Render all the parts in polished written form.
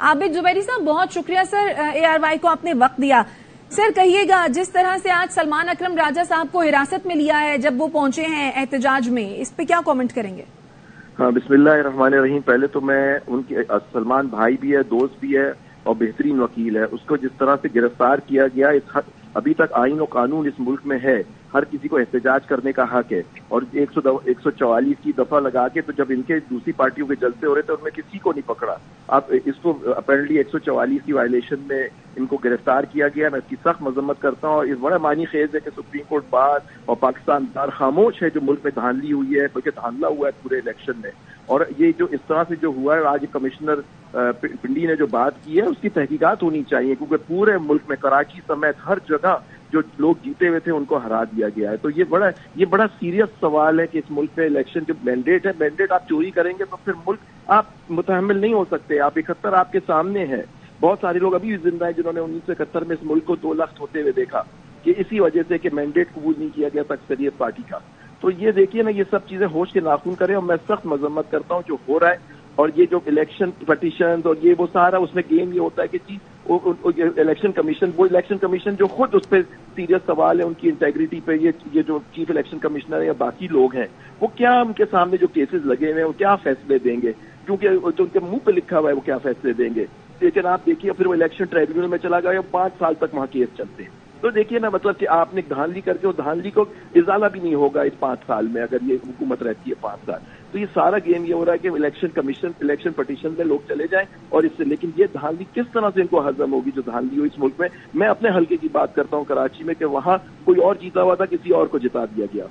आबिद जुबैरी साहब, बहुत शुक्रिया सर ARY को आपने वक्त दिया। सर कहिएगा, जिस तरह से आज सलमान अकरम राजा साहब को हिरासत में लिया है जब वो पहुंचे हैं एहतजाज में, इस पे क्या कमेंट करेंगे? हाँ, बिस्मिल्लाहिर्रहमानिर्रहीम। पहले तो मैं उनके सलमान भाई भी है, दोस्त भी है और बेहतरीन वकील है। उसको जिस तरह से गिरफ्तार किया गया, अभी तक आईन और कानून इस मुल्क में है, हर किसी को एहतजाज करने का हक है। और 144 की दफा लगा के तो जब इनके दूसरी पार्टियों के जलसे हो रहे थे उनमें किसी को नहीं पकड़ा। अब इसको अपेरेंटली 144 की वायलेशन में इनको गिरफ्तार किया गया। मैं इसकी सख्त मजम्मत करता हूँ और इस बड़ा मानी खेज है कि सुप्रीम कोर्ट बार और पाकिस्तान बार खामोश है जो मुल्क में धांधली हुई है, बल्कि धांधला हुआ है पूरे इलेक्शन में। और ये जो इस तरह से जो हुआ है, आज कमिश्नर पिंडी ने जो बात की है उसकी तहकीकात होनी चाहिए, क्योंकि पूरे मुल्क में कराची समेत हर जगह जो लोग जीते हुए थे उनको हरा दिया गया है। तो ये बड़ा सीरियस सवाल है कि इस मुल्क में इलेक्शन जो मैंडेट है, मैंडेट आप चोरी करेंगे तो फिर मुल्क आप मुतहम्मिल नहीं हो सकते। आप 71 आपके सामने है। बहुत सारे लोग अभी भी जिंदा है जिन्होंने 1971 में इस मुल्क को 2 लाख होते हुए देखा कि इसी वजह से कि मैंडेट कबूल नहीं किया गया था अक्सरियत पार्टी का। तो ये देखिए ना, ये सब चीजें होश के नाखून करें। और मैं सख्त मजम्मत करता हूँ जो हो रहा है। और ये जो इलेक्शन पटिशन और ये वो सारा उसमें गेम ये होता है कि जी इलेक्शन कमीशन जो खुद उस पर सीरियस सवाल है उनकी इंटेग्रिटी पे, ये जो चीफ इलेक्शन कमिश्नर है या बाकी लोग हैं, वो क्या उनके सामने जो केसेस लगे हुए हैं वो क्या फैसले देंगे, क्योंकि जो उनके मुंह पे लिखा हुआ है वो क्या फैसले देंगे। लेकिन आप देखिए फिर वो इलेक्शन ट्राइब्यूनल में चला गया, 5 साल तक वहां केस चलते हैं। तो देखिए ना, मतलब कि आपने धांधली करके उस धांधली को इजाला भी नहीं होगा इस 5 साल में, अगर ये हुकूमत रहती है 5 साल। तो ये सारा गेम ये हो रहा है कि इलेक्शन पटिशन में लोग चले जाएं और इससे, लेकिन ये धांधली किस तरह से इनको हजम होगी जो धांधली हुई इस मुल्क में। मैं अपने हल्के की बात करता हूँ कराची में, कि वहां कोई और जीता हुआ था, किसी और को जिता दिया गया।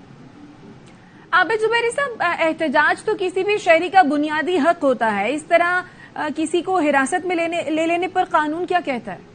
आबिद जुबैरी साहब, एहतजाज तो किसी भी शहरी का बुनियादी हक होता है, इस तरह किसी को हिरासत में ले लेने पर कानून क्या कहता है?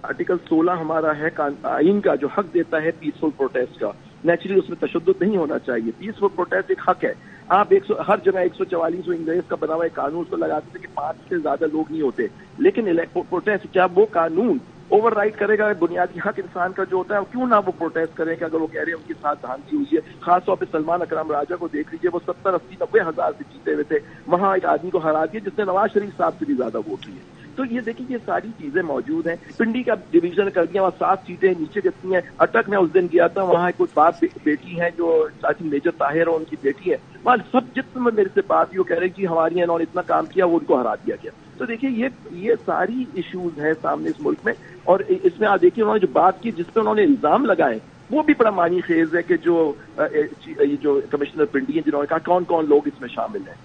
आर्टिकल 16 हमारा है आइन का, जो हक देता है पीसफुल प्रोटेस्ट का। नेचुरली उसमें तशद्दुद नहीं होना चाहिए। पीसफुल प्रोटेस्ट एक हक है। आप हर जगह 144 अंग्रेज का बना हुआ कानून उसको लगाते थे कि 5 से ज्यादा लोग नहीं होते, लेकिन प्रोटेस्ट क्या वो कानून ओवर राइड करेगा बुनियादी हक इंसान का जो होता है? क्यों ना वो प्रोटेस्ट करें कि अगर वो कह रहे हैं उनके साथ धांधली हुई है। खासतौर पर सलमान अकरम राजा को देख लीजिए, वो 70, 80, 90 हजार से जीते हुए थे, वहां एक आदमी को हरा दिया जिसने नवाज शरीफ साहब से भी ज्यादा वोट लिए। तो ये देखिए ये सारी चीजें मौजूद हैं। पिंडी का डिवीजन कर दिया, वहाँ 7 सीटें नीचे कितनी हैं। अटक में उस दिन गया था, वहाँ कुछ बाप बेटी हैं जो चाची मेजर ताहिर और उनकी बेटी है, वहाँ सब जितने मेरे से बात हुई वो कह रहे हैं कि हमारी इन्होंने इतना काम किया, वो उनको हरा दिया गया। तो देखिए ये सारी इश्यूज हैं सामने इस मुल्क में। और इसमें आप देखिए उन्होंने जो बात की, जिस पर उन्होंने इल्जाम लगाए, वो भी बड़ा मानी खेज है कि जो कमिश्नर पिंडी है जिन्होंने कहा कौन कौन लोग इसमें शामिल हैं।